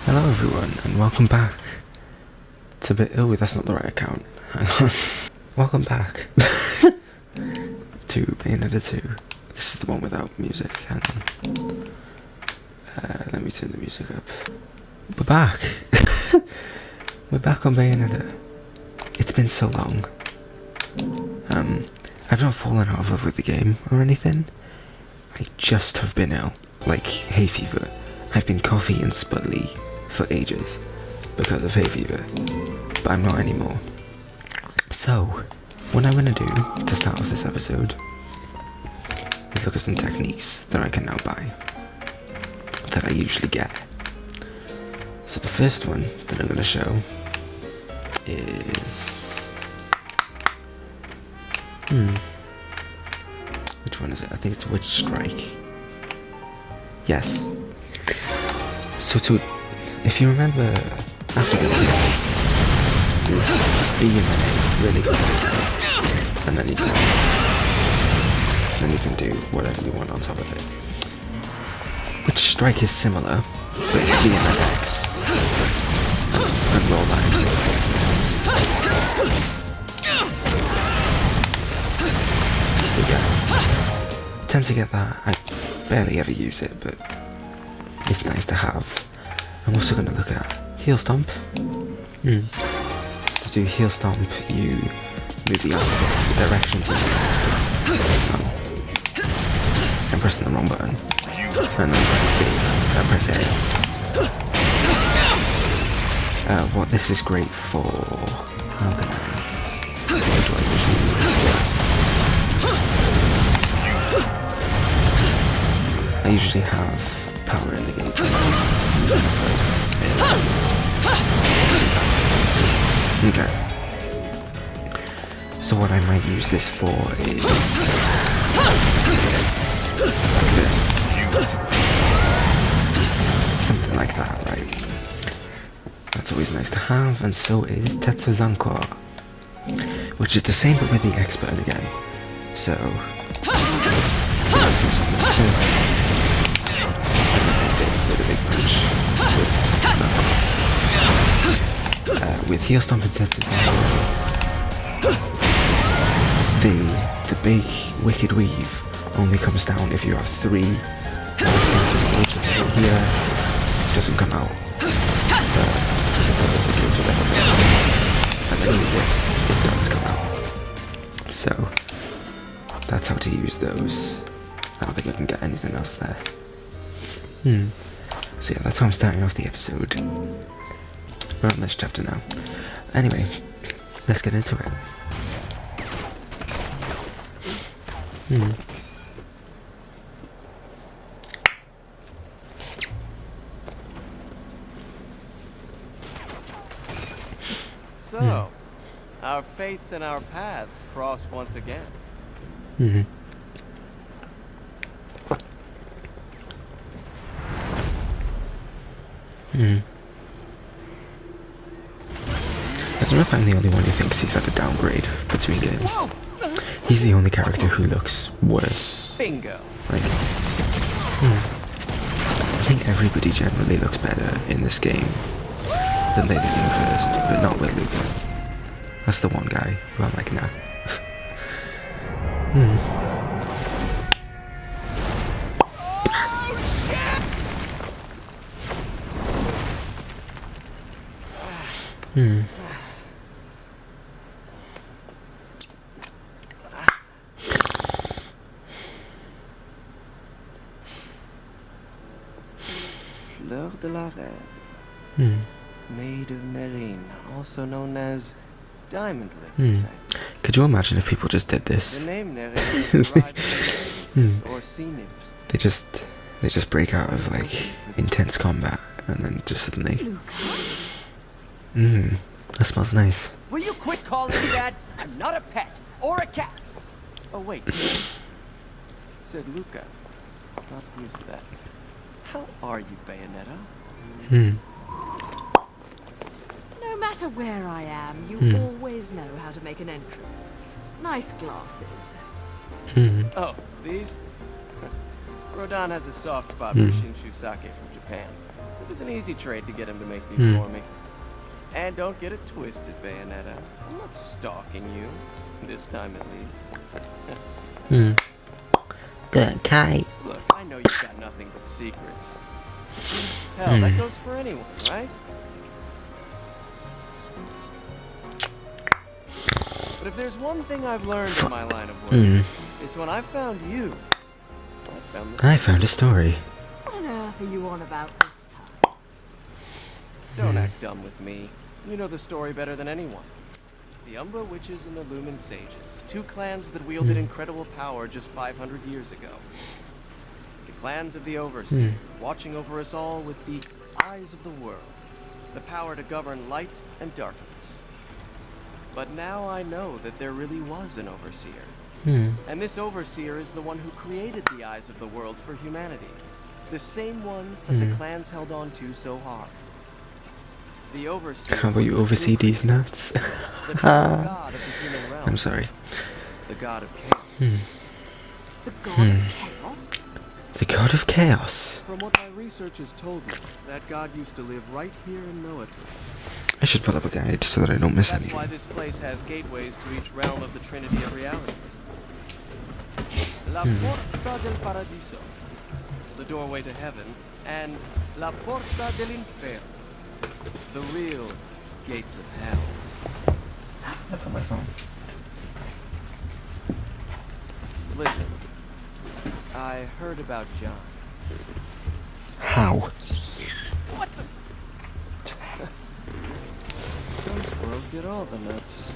Hello everyone, and welcome back to oh, that's not the right account. Hang on. Welcome back to Bayonetta 2. This is the one without music. Hang on. Let me turn the music up. We're back. We're back on Bayonetta. It's been so long. I've not fallen out of love with the game or anything. I just have been ill, like hay fever. I've been coffee and spuddly for ages because of hay fever, but I'm not anymore. So, what I'm going to do to start off this episode is look at some techniques that I can now buy, that I usually get. So the first one that I'm going to show is... which one is it? I think it's Witch Strike. Yes. So if you remember, after the kill, there's B and then A really quick, and then you can do whatever you want on top of it. Witch Strike is similar, but it's B and then X, and roll that into tend to get that. I barely ever use it, but it's nice to have. I'm also going to look at Heel Stomp. To do Heel Stomp, you move the opposite direction to I'm pressing the wrong button. And then press B, and press A. What this is great for... How can what do I usually use this for? I usually have power in the game. Okay. So what I might use this for is like this. Something like that, right? That's always nice to have, and so is Tetsuzanko, which is the same but with the X button again. So something like this. With a big punch with Heel Stomp and Tetsuzanko, the big Wicked Weave only comes down if you have 3. Here doesn't come out. And then use it does come out. So that's how to use those. I don't think I can get anything else there. So yeah, that's how I'm starting off the episode. We're on this chapter now. Anyway, let's get into it. So, our fates and our paths cross once again. I don't know if I'm the only one who thinks he's had a downgrade between games. He's the only character who looks worse. Bingo. Like, I think everybody generally looks better in this game than they did in the first, but not with Luca. That's the one guy who I'm like, nah. Fleur de la Reine. Maid of Marine, also known as Diamond Lips. Could you imagine if people just did this? The name Nerine is derived from or sea nymphs. They just break out of like intense combat and then just suddenly that smells nice. Will you quit calling me that? I'm not a pet or a cat. Oh wait. Said Luca. Not used to that. How are you, Bayonetta? No matter where I am, you always know how to make an entrance. Nice glasses. Oh, these? Rodan has a soft spot for Shinshu sake from Japan. It was an easy trade to get him to make these for me. And don't get it twisted, Bayonetta. I'm not stalking you. This time at least. Good Kai. Look, I know you've got nothing but secrets. Hell, that goes for anyone, right? But if there's one thing I've learned in my line of work, it's when I found you. I found a story. What on earth are you on about this time? Don't act dumb with me. You know the story better than anyone. The Umbra Witches and the Lumen Sages, two clans that wielded incredible power just 500 years ago. The clans of the Overseer, watching over us all with the eyes of the world, the power to govern light and darkness. But now I know that there really was an Overseer. And this Overseer is the one who created the eyes of the world for humanity. The same ones that the clans held on to so hard. The Overseer. How about you oversee these nuts? The true god of the human realm. I'm sorry. The god of chaos. The god of chaos? The god of chaos. From what my research has told me, that god used to live right here in Noator. I should pull up a guide so that I don't miss That's why anything. this place has gateways to each realm of the Trinity of Realities. La Porta del Paradiso, the doorway to heaven, and La Porta del Inferno, the real gates of hell. Look on my phone. Listen, I heard about John. How? What the? Some squirrels get all the nuts.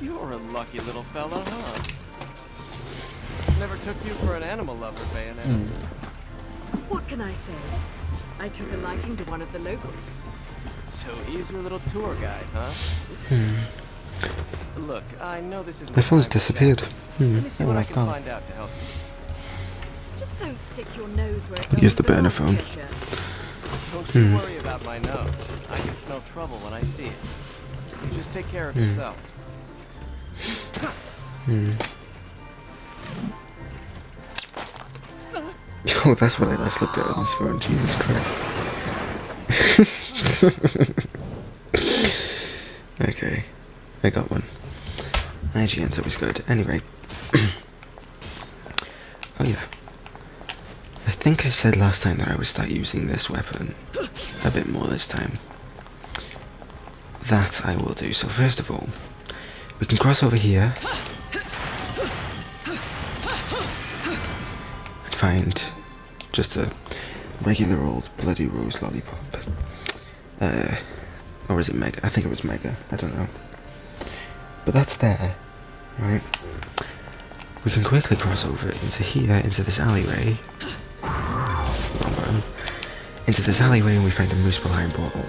You're a lucky little fella, huh? Never took you for an animal lover, Bayonetta. What can I say? I took a liking to one of the locals. So he's your little tour guide, huh? Look, I know this isn't. My phone's the time to disappeared. chat. Let me see what I it's can gone. find out to help you. Just don't stick your nose where it Use doesn't the burner belong, phone. Cheshire. Don't you worry about my nose. I can smell trouble when I see it. You just take care of yourself. Oh, that's what I last looked at on this phone. Jesus Christ. Okay, I got one. IGN's always good. Anyway. Oh yeah. I think I said last time that I would start using this weapon a bit more this time. That I will do. So first of all, we can cross over here and find just a regular old bloody rose lollipop. Or is it Mega? I think it was Mega. I don't know. But that's there, right? We can quickly cross over into here, into this alleyway. That's the wrong one. Into this alleyway and we find a moose behind portal.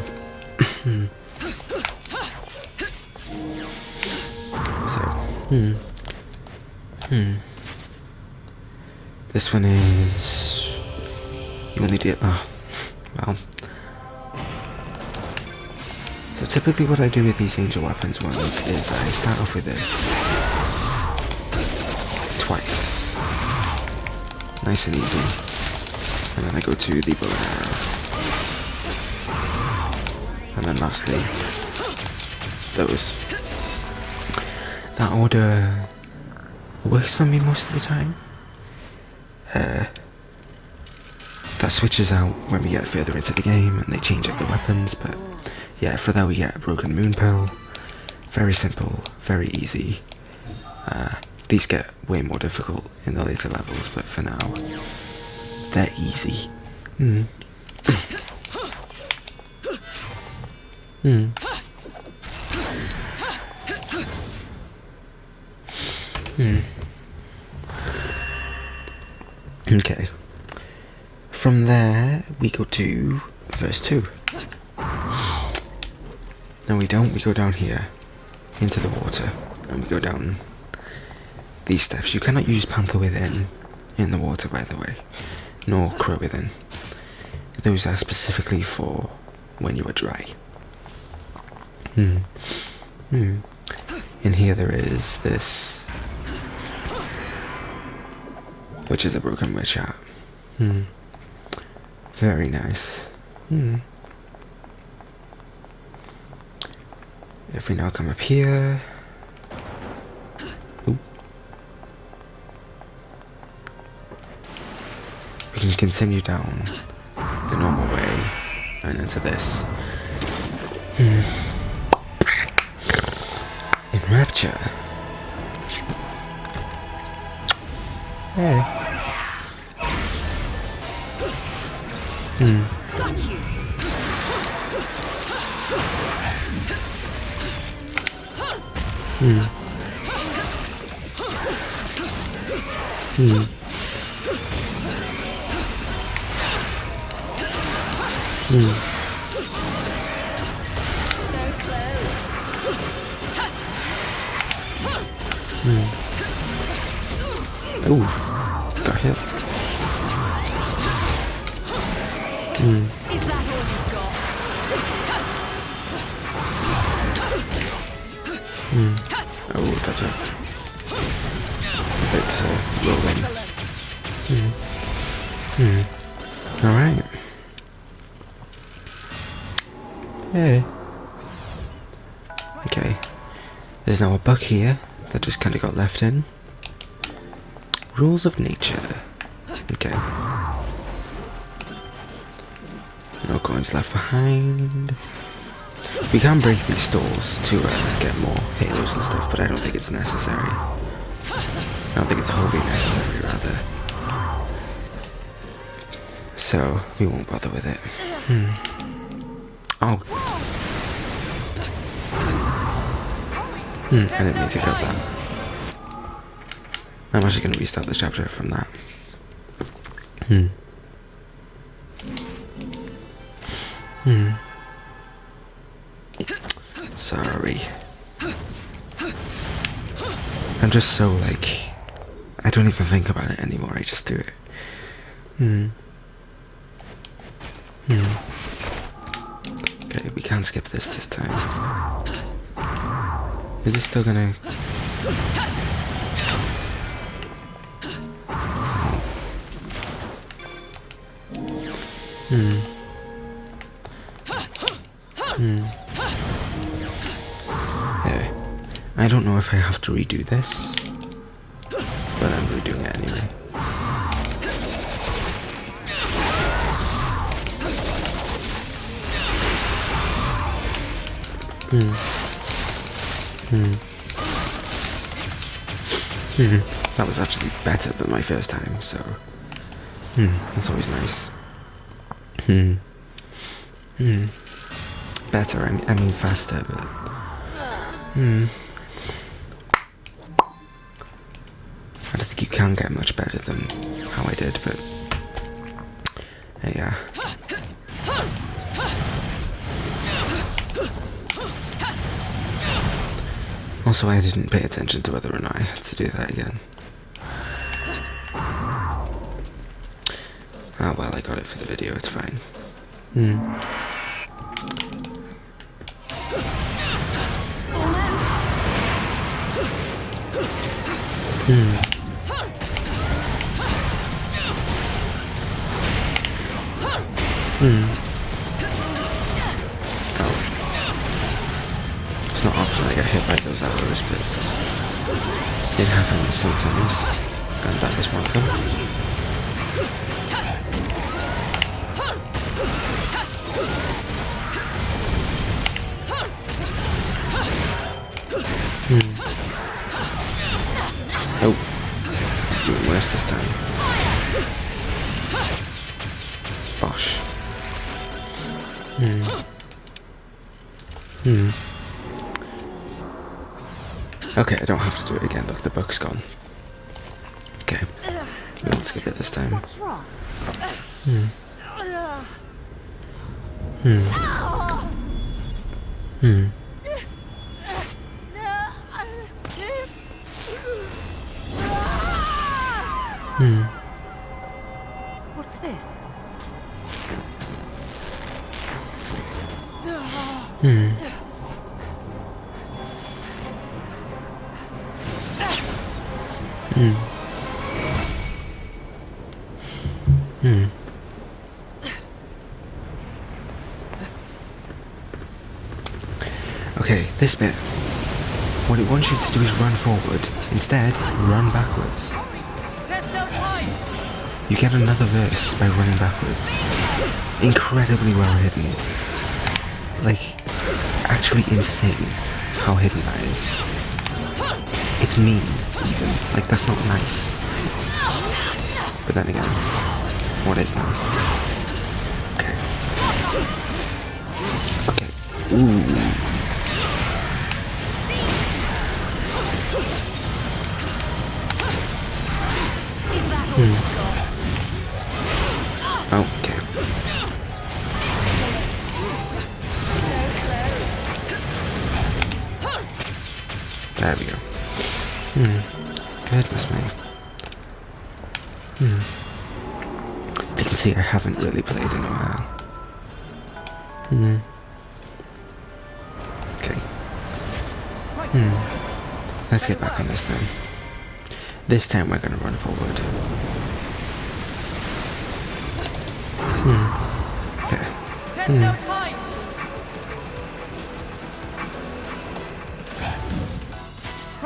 This one is... You only did... Oh, well... So typically what I do with these angel weapons ones is I start off with this. Twice. Nice and easy. And then I go to the bow and arrow. And then lastly, those. That order works for me most of the time. That switches out when we get further into the game and they change up the weapons, but yeah, for that we get a broken moon pearl. Very simple, very easy. These get way more difficult in the later levels, but for now, they're easy. Okay. From there, we go to verse 2. No, we don't. We go down here, into the water, and we go down these steps. You cannot use Panther Within in the water, by the way, nor Crow Within. Those are specifically for when you are dry. In here there is this, which is a broken witch hat. Very nice. If we now come up here... Ooh. We can continue down the normal way and into this. In Rapture. Hey. Got you. So close. Ooh, got hit. Is that all you've got? Oh, that's a bit rolling. Excellent. Alright. Yeah. Okay. There's now a bug here that just kind of got left in. Rules of nature. Okay. No coins left behind. We can break these stores to get more halos and stuff, but I don't think it's necessary. I don't think it's wholly necessary, rather. So, we won't bother with it. Oh. I didn't mean to cut that. I'm actually going to restart this chapter from that. Sorry. I'm just so, like... I don't even think about it anymore, I just do it. Okay, we can't skip this time. Is this still gonna... Yeah. I don't know if I have to redo this, but I'm redoing it anyway. That was actually better than my first time, so that's always nice. Better, I mean faster, but I don't think you can get much better than how I did, but yeah. Also, I didn't pay attention to whether or not I had to do that again. Oh well, I got it for the video, it's fine. It's not often I get hit by those arrows, but it happens sometimes, and that was one of them. Oh, doing worse this time. Bosh. Okay, I don't have to do it again. Look, the book's gone. Okay, we won't skip it this time. What's wrong? What's this? Okay, this bit. What it wants you to do is run forward. Instead, run backwards. There's no time. You get another verse by running backwards. Incredibly well hidden. Like, actually insane how hidden that is. It's mean, even. Like, that's not nice. But then again, what is nice? Okay. Okay. Ooh. Is that all you've got? Okay. There we go. Goodness me. You can see I haven't really played in a while. Okay. Let's get back on this then. This time we're gonna run forward. Okay. There's no time.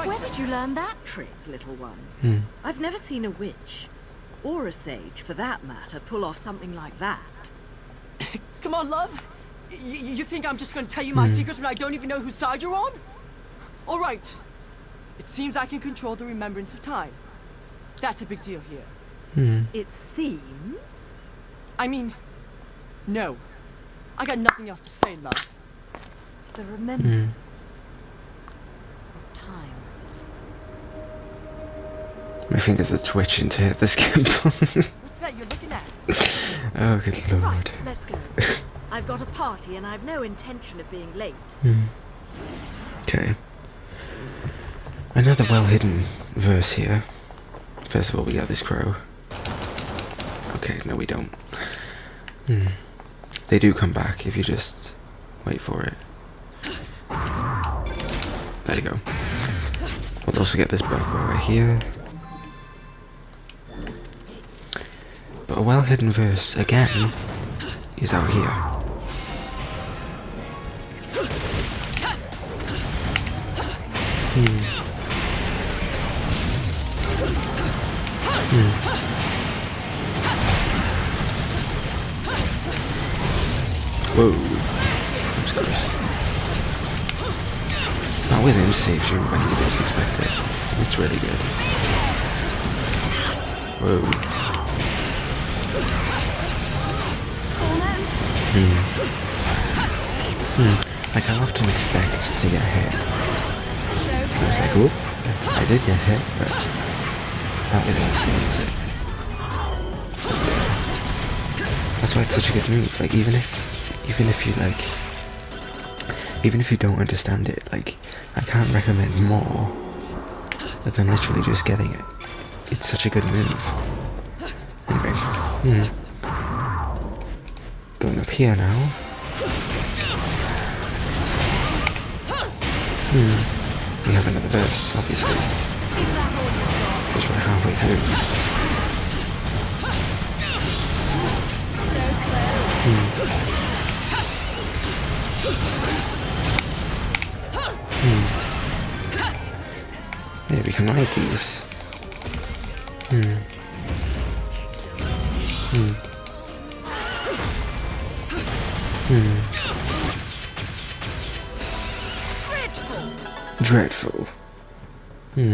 Where did you learn that trick, little one? I've never seen a witch, or a sage for that matter, pull off something like that. Come on, love. You think I'm just gonna tell you my secrets when I don't even know whose side you're on? All right. It seems I can control the remembrance of time. That's a big deal here. It seems. I mean, no. I got nothing else to say, love. The remembrance of time. My fingers are twitching to hit this gimbal. What's that you're looking at? Oh, good lord. Right, let's go. I've got a party and I've no intention of being late. Okay. Another well-hidden verse here. First of all, we got this crow. Okay, no we don't. They do come back if you just wait for it. There you go. We'll also get this bug while we're here. But a well-hidden verse, again, is out here. Whoa, that was close. That within saves you when you least expect it. It's really good. Whoa. Like, I often expect to get hit. I was like, oh, I did get hit, but that within saves it. That's why it's such a good move. Like, even if you don't understand it, like, I can't recommend more than literally just getting it. It's such a good move. Anyway, going up here now. We have another verse, obviously. Because we're halfway through. Yeah, we can ride these. Dreadful. If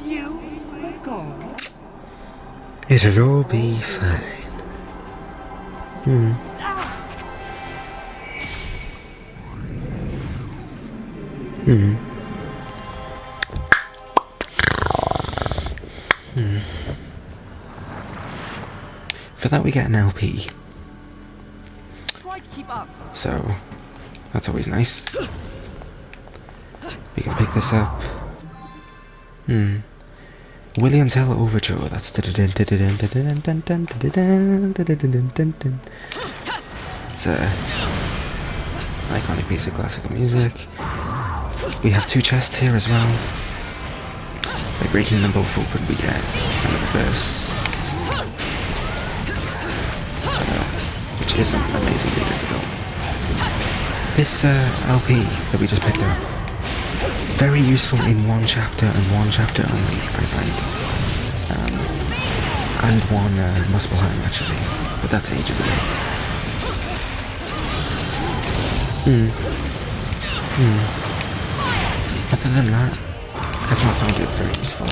you were gone. It'll all be fine. For that we get an LP, Try to keep up. so that's always nice. We can pick this up. Williams Hill Overture. That's it's a iconic piece of classical music. We have two chests here as well. By breaking them both open, we get another verse, which isn't amazingly difficult. This LP that we just picked up, very useful in one chapter and one chapter only, I find. And one Muspelheim actually, but that's ages ago. Other than that, I've not found it very useful.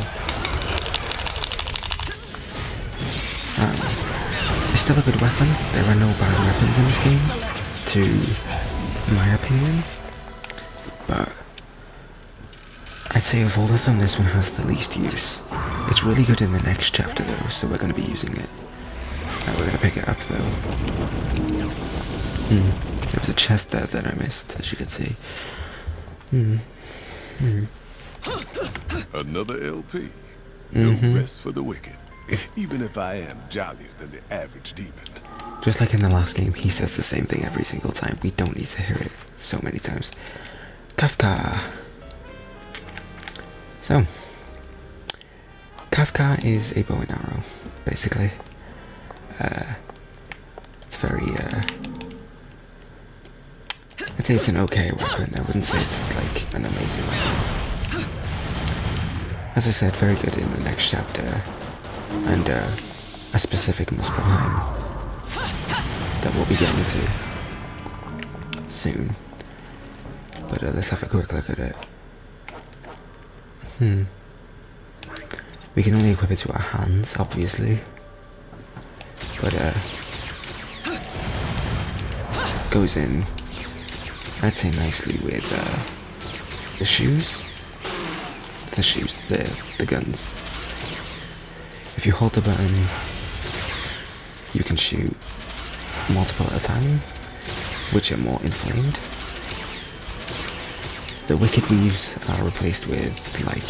It's still a good weapon. There are no bad weapons in this game, to my opinion. But I'd say of all of them, this one has the least use. It's really good in the next chapter though, so we're going to be using it. We're going to pick it up though. There was a chest there that I missed, as you can see. Another LP. No rest for the wicked. Even if I am jollier than the average demon. Just like in the last game, he says the same thing every single time. We don't need to hear it so many times. Kafka. So, Kafka is a bow and arrow, basically. It's very, I'd say it's an okay weapon. I wouldn't say it's like an amazing weapon. As I said, very good in the next chapter, and a specific Muspelheim that we'll be getting to soon. But let's have a quick look at it. We can only equip it to our hands, obviously, but goes in, I'd say, nicely with the shoes. The guns. If you hold the button, you can shoot multiple at a time, which are more inflamed. The wicked weaves are replaced with like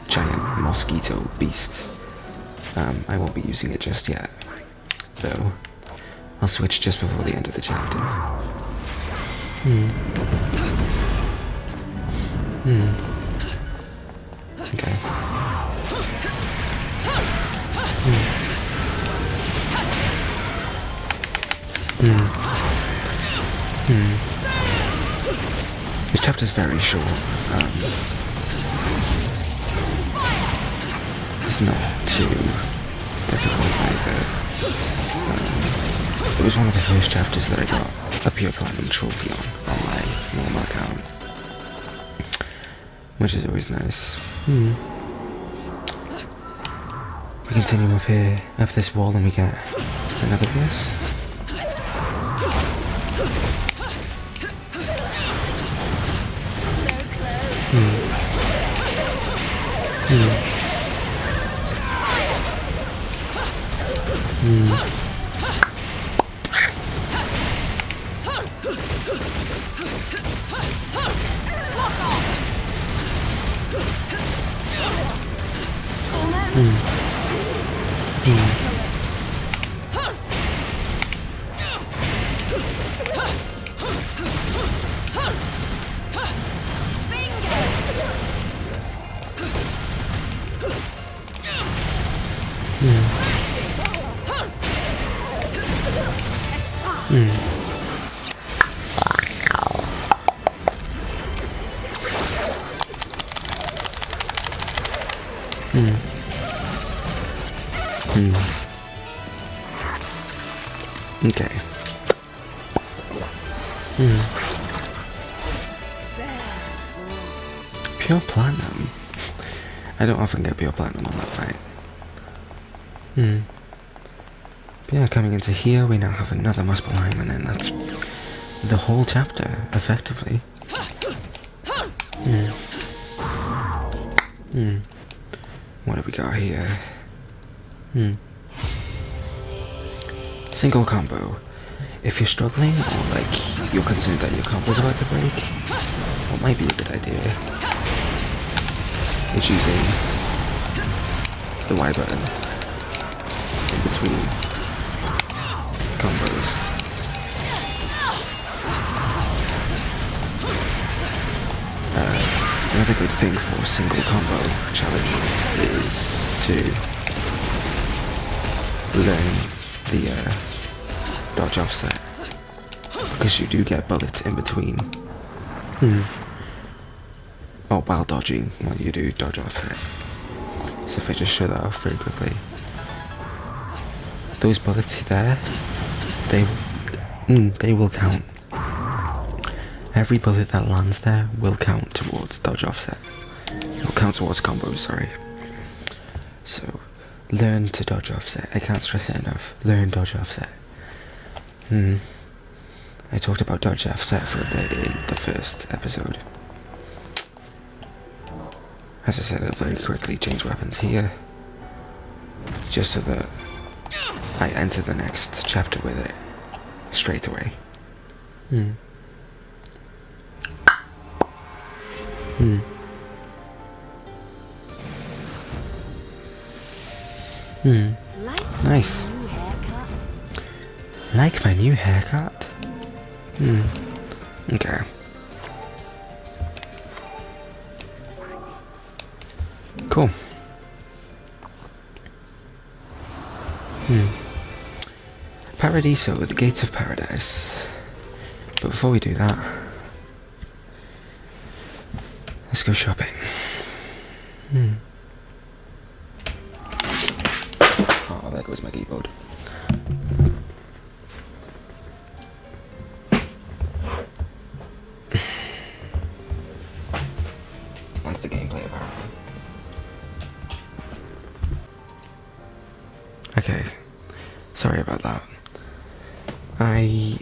giant mosquito beasts. I won't be using it just yet, though. I'll switch just before the end of the chapter. Okay. This chapter's very short. It's not too difficult either. It was one of the first chapters that I got a pure platinum trophy on my normal account, which is always nice. We continue up here, up this wall, and we get another verse. Okay. Pure platinum. I don't often get pure platinum on that fight. But yeah, coming into here, we now have another Muspelheim, and then that's the whole chapter, effectively. What have we got here? Single combo. If you're struggling, or like you're concerned that your combo's about to break, what might be a good idea is using the Y button in between combos. Another good thing for single combo challenges is to learn the dodge offset, because you do get bullets in between. Oh, while dodging, while you do dodge offset. So if I just show that off very quickly, those bullets there, they will count. Every bullet that lands there will count towards dodge offset. Will count towards combos, sorry. So, learn to dodge offset. I can't stress it enough. Learn dodge offset. I talked about dodge offset for a bit in the first episode. As I said, I'll very quickly change weapons here, just so that I enter the next chapter with it straight away. Nice. Like my new haircut? Okay. Cool. Paradiso, the Gates of Paradise. But before we do that, let's go shopping. Oh, there goes my keyboard. Onto the gameplay, apparently. Okay, sorry about that. I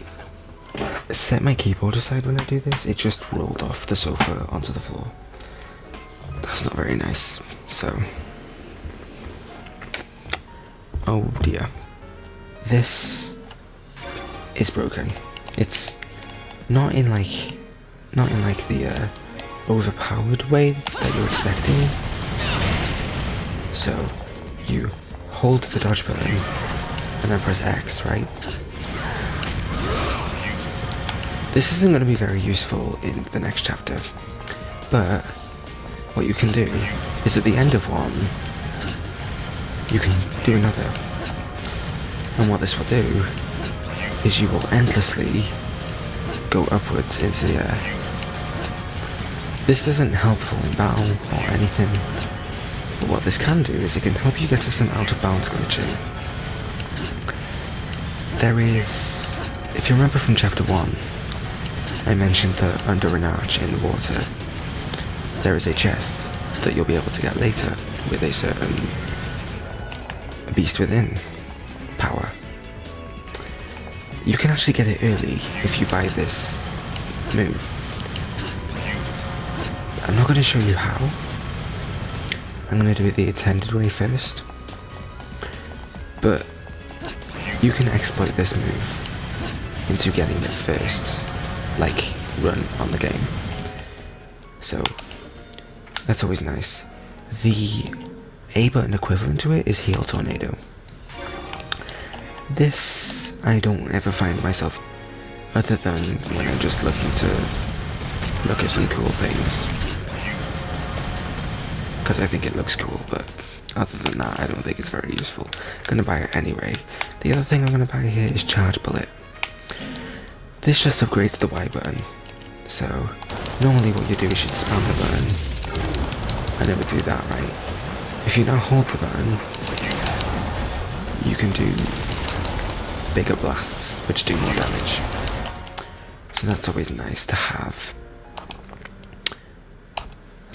set my keyboard aside when I do this. It just rolled off the sofa onto the floor. That's not very nice, so... Oh dear. This is broken. It's not in like the overpowered way that you're expecting. So you hold the dodge button and then press X, right? This isn't going to be very useful in the next chapter, but what you can do is at the end of one, you can do another. And what this will do is you will endlessly go upwards into the air. This isn't helpful in battle or anything, but what this can do is it can help you get to some out of bounds glitching. There is, if you remember from chapter 1, I mentioned that under an arch in the water, there is a chest that you'll be able to get later with a certain beast within power. You can actually get it early if you buy this move. I'm not going to show you how. I'm going to do it the intended way first. But you can exploit this move into getting it first, like run on the game. So that's always nice. The A button equivalent to it is Heal Tornado. This I don't ever find myself, other than when I'm just looking to look at some cool things, because I think it looks cool, but other than that I don't think it's very useful. I'm going to buy it anyway. The other thing I'm going to buy here is Charge Bullet. This just upgrades the Y button, so normally what you do is you'd spam the button. I never do that, right? If you now hold the button, you can do bigger blasts, which do more damage. So that's always nice to have.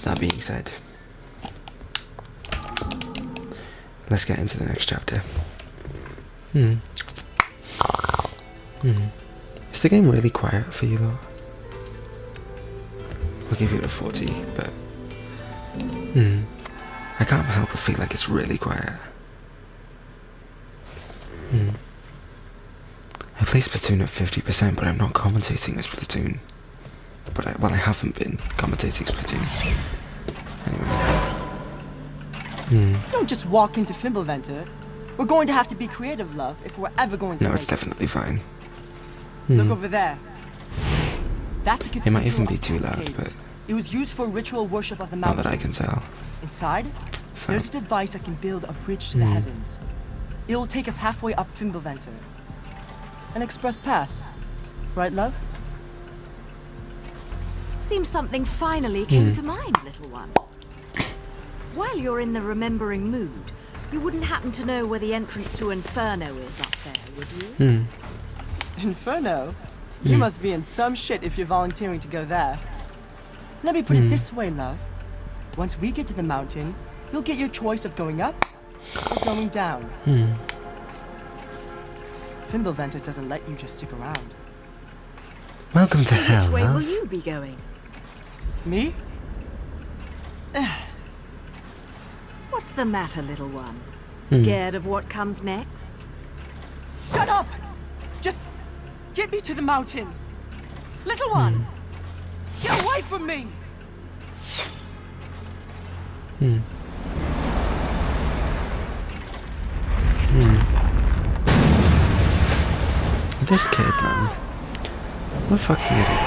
That being said, let's get into the next chapter. Is the game really quiet for you though? I'll give it a 40, but I can't help but feel like it's really quiet. I play Splatoon at 50%, but I'm not commentating as Splatoon. But I haven't been commentating Splatoon. Anyway. Don't just walk into Fimbulventer. We're going to have to be creative, love, if we're ever going to No, make it's definitely fine. it. Look over there. That's a It might even cathedral be of too loud, cascades. but It was used for ritual worship of the not mountain. that I can tell. Inside, So, there's a device that can build a bridge to the heavens. It'll take us halfway up Fimbulventer. An express pass. Right, love? Seems something finally came to mind, little one. While you're in the remembering mood, you wouldn't happen to know where the entrance to Inferno is up there, would you? Inferno? You must be in some shit if you're volunteering to go there. Let me put it this way, love. Once we get to the mountain, you'll get your choice of going up or going down. Fimbulventer doesn't let you just stick around. welcome to hell, Which way will love. you be going? Me? What's the matter, little one? Scared of what comes next? Shut up! Just get me to the mountain. Little one! Get away from me! This kid, man. What a fucking idiot.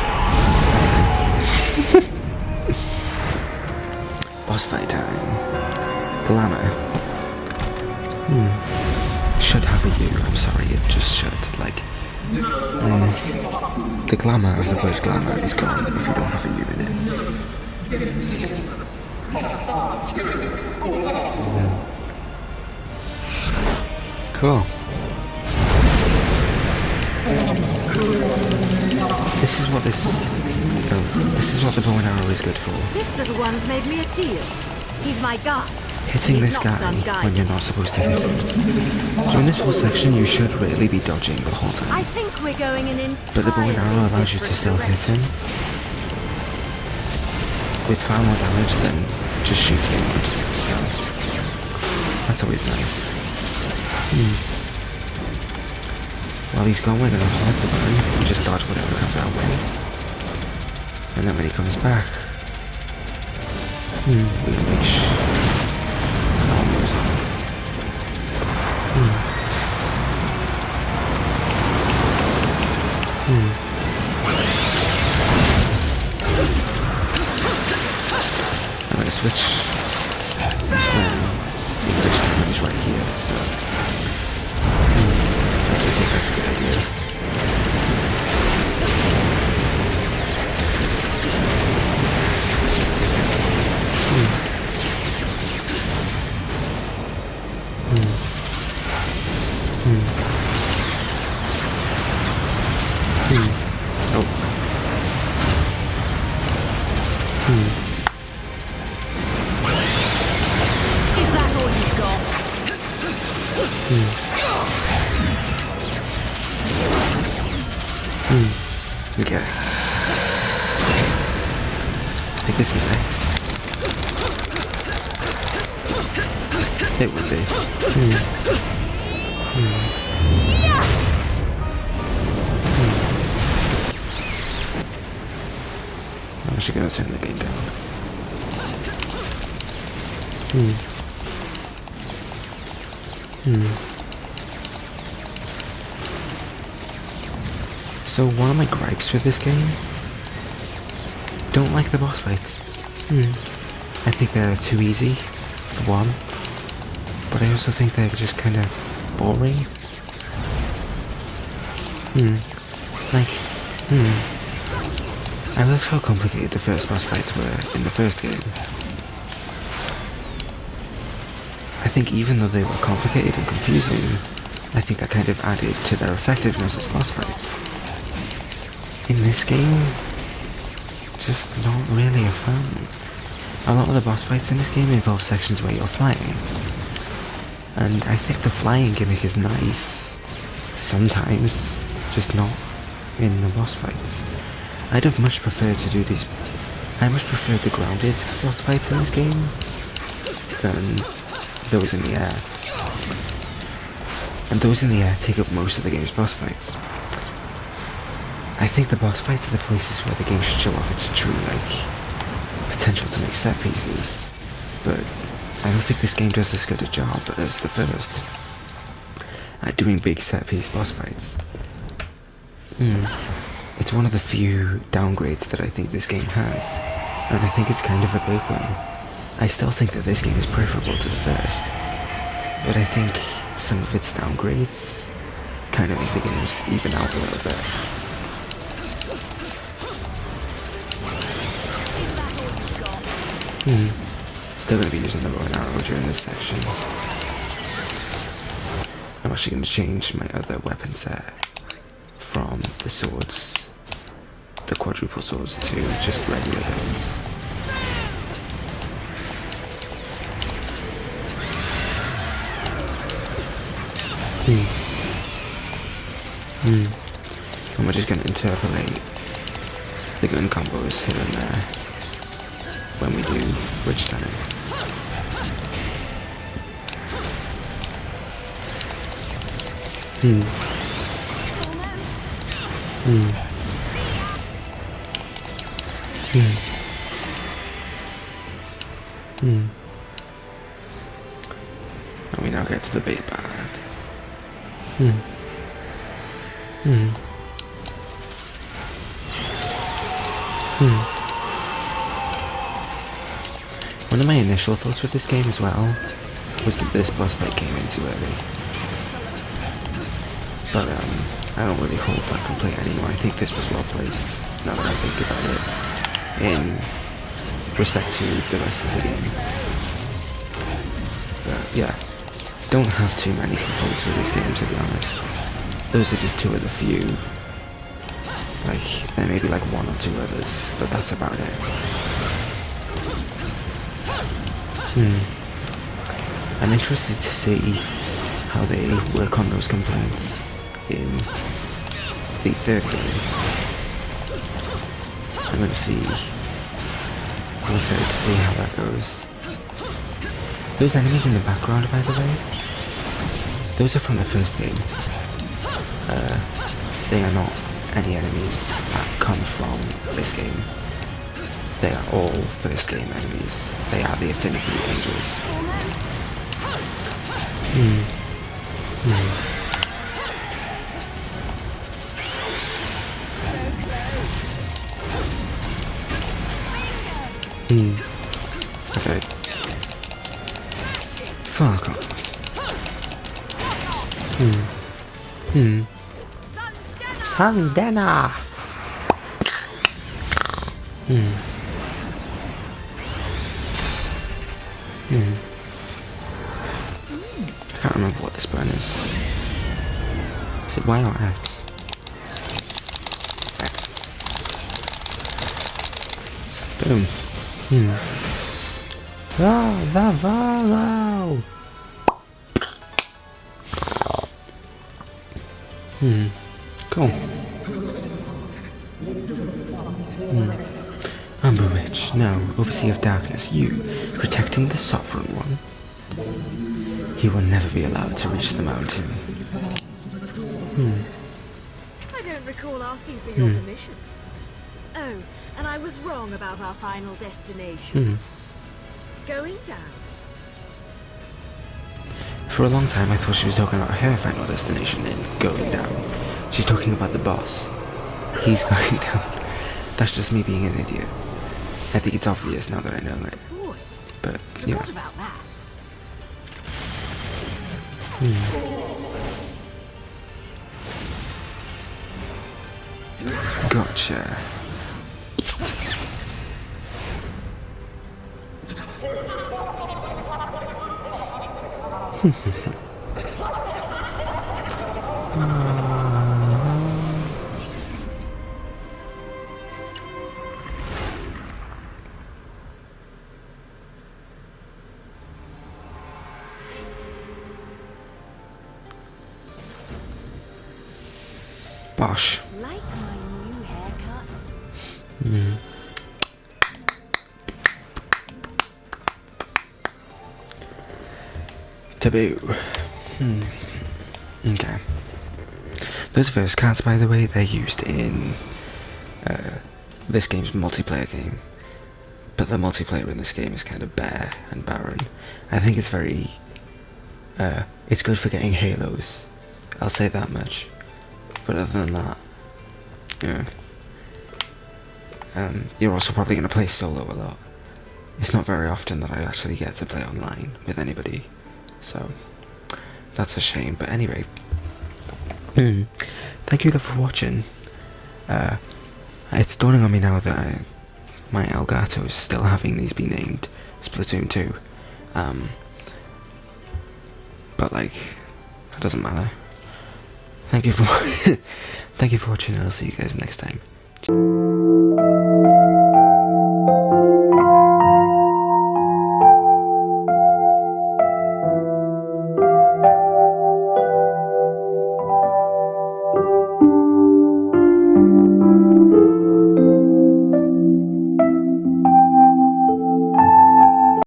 Boss fight time. Glamour. Should have a U. I'm sorry, it just should. Like, the glamour of the word glamour is gone if you don't have a U in it. Cool. This is what this is what the bow and arrow is good for. This little one's made me a deal. He's my guy. Hitting He's this not guy done guiding. when you're not supposed to hit him. During this whole section, you should really be dodging the whole time. I think we're going in entirely But the bow and arrow allows you to still hit him with far more damage than just shooting him. So that's always nice. While he's going, we're gonna hold the button and just dodge whatever comes our way. And then when he comes back, we unleash our moves on. I'm gonna switch. The English language is right here, so I just think that's a good idea. Is that all you've got? Okay. I think this is X. It would be. I'm actually gonna turn the game down. So one of my gripes with this game, don't like the boss fights. I think they're too easy, for one, but I also think they're just kind of boring. I loved how complicated the first boss fights were in the first game. I think even though they were complicated and confusing, I think that kind of added to their effectiveness as boss fights. In this game, just not really a fan. A lot of the boss fights in this game involve sections where you're flying. And I think the flying gimmick is nice. Sometimes, just not in the boss fights. I'd have much preferred to do these... I much preferred the grounded boss fights in this game than those in the air. And those in the air take up most of the game's boss fights. I think the boss fights are the places where the game should show off its true, potential to make set pieces. But I don't think this game does as good a job as the first at doing big set-piece boss fights. It's one of the few downgrades that I think this game has, and I think it's kind of a big one. I still think that this game is preferable to the first, but I think some of its downgrades kind of make the games even out a little bit. Still going to be using the bow and arrow during this section. I'm actually going to change my other weapon set from the swords, the quadruple swords, to just regular guns. And we're just going to interpolate the gun combos here and there when we do bridge time. And we now get to the big bad. One of my initial thoughts with this game as well was that this boss fight came in too early. But I don't really hold that complaint anymore. I think this was well placed, now that I think about it, in respect to the rest of the game. But yeah, don't have too many complaints with this game, to be honest. Those are just two of the few. Like, there may be like one or two others, but that's about it. I'm interested to see how they work on those complaints in the third game. I'm going to see. I'm excited to see how that goes. Those enemies in the background, by the way, those are from the first game. They are not any enemies that come from this game. They are all first game enemies. They are the Affinity Angels. Okay. Fuck off. Sandena! I can't remember what this button is. Is it Y or X? X. Boom. Oh, the Valo! Cool. Umber Witch, no, Overseer of Darkness, you, protecting the Sovereign One. He will never be allowed to reach the mountain. I don't recall asking for your permission. Oh, and I was wrong about our final destination. Going down. For a long time I thought she was talking about her final destination and going down. She's talking about the boss. He's going down. That's just me being an idiot. I think it's obvious now that I know it. Boy, But, you know. forgot about that. Gotcha. Bosh. Like my new haircut. Taboo. Okay. Those first cards, by the way, they're used in this game's multiplayer game. but the multiplayer in this game is kind of bare and barren. I think it's very, it's good for getting halos, I'll say that much, but other than that, yeah. You're also probably going to play solo a lot. It's not very often that I actually get to play online with anybody, so that's a shame. But anyway, thank you for watching. It's dawning on me now that my Elgato is still having these be named Splatoon 2, but like, that doesn't matter. Thank you for thank you for watching, and I'll see you guys next time.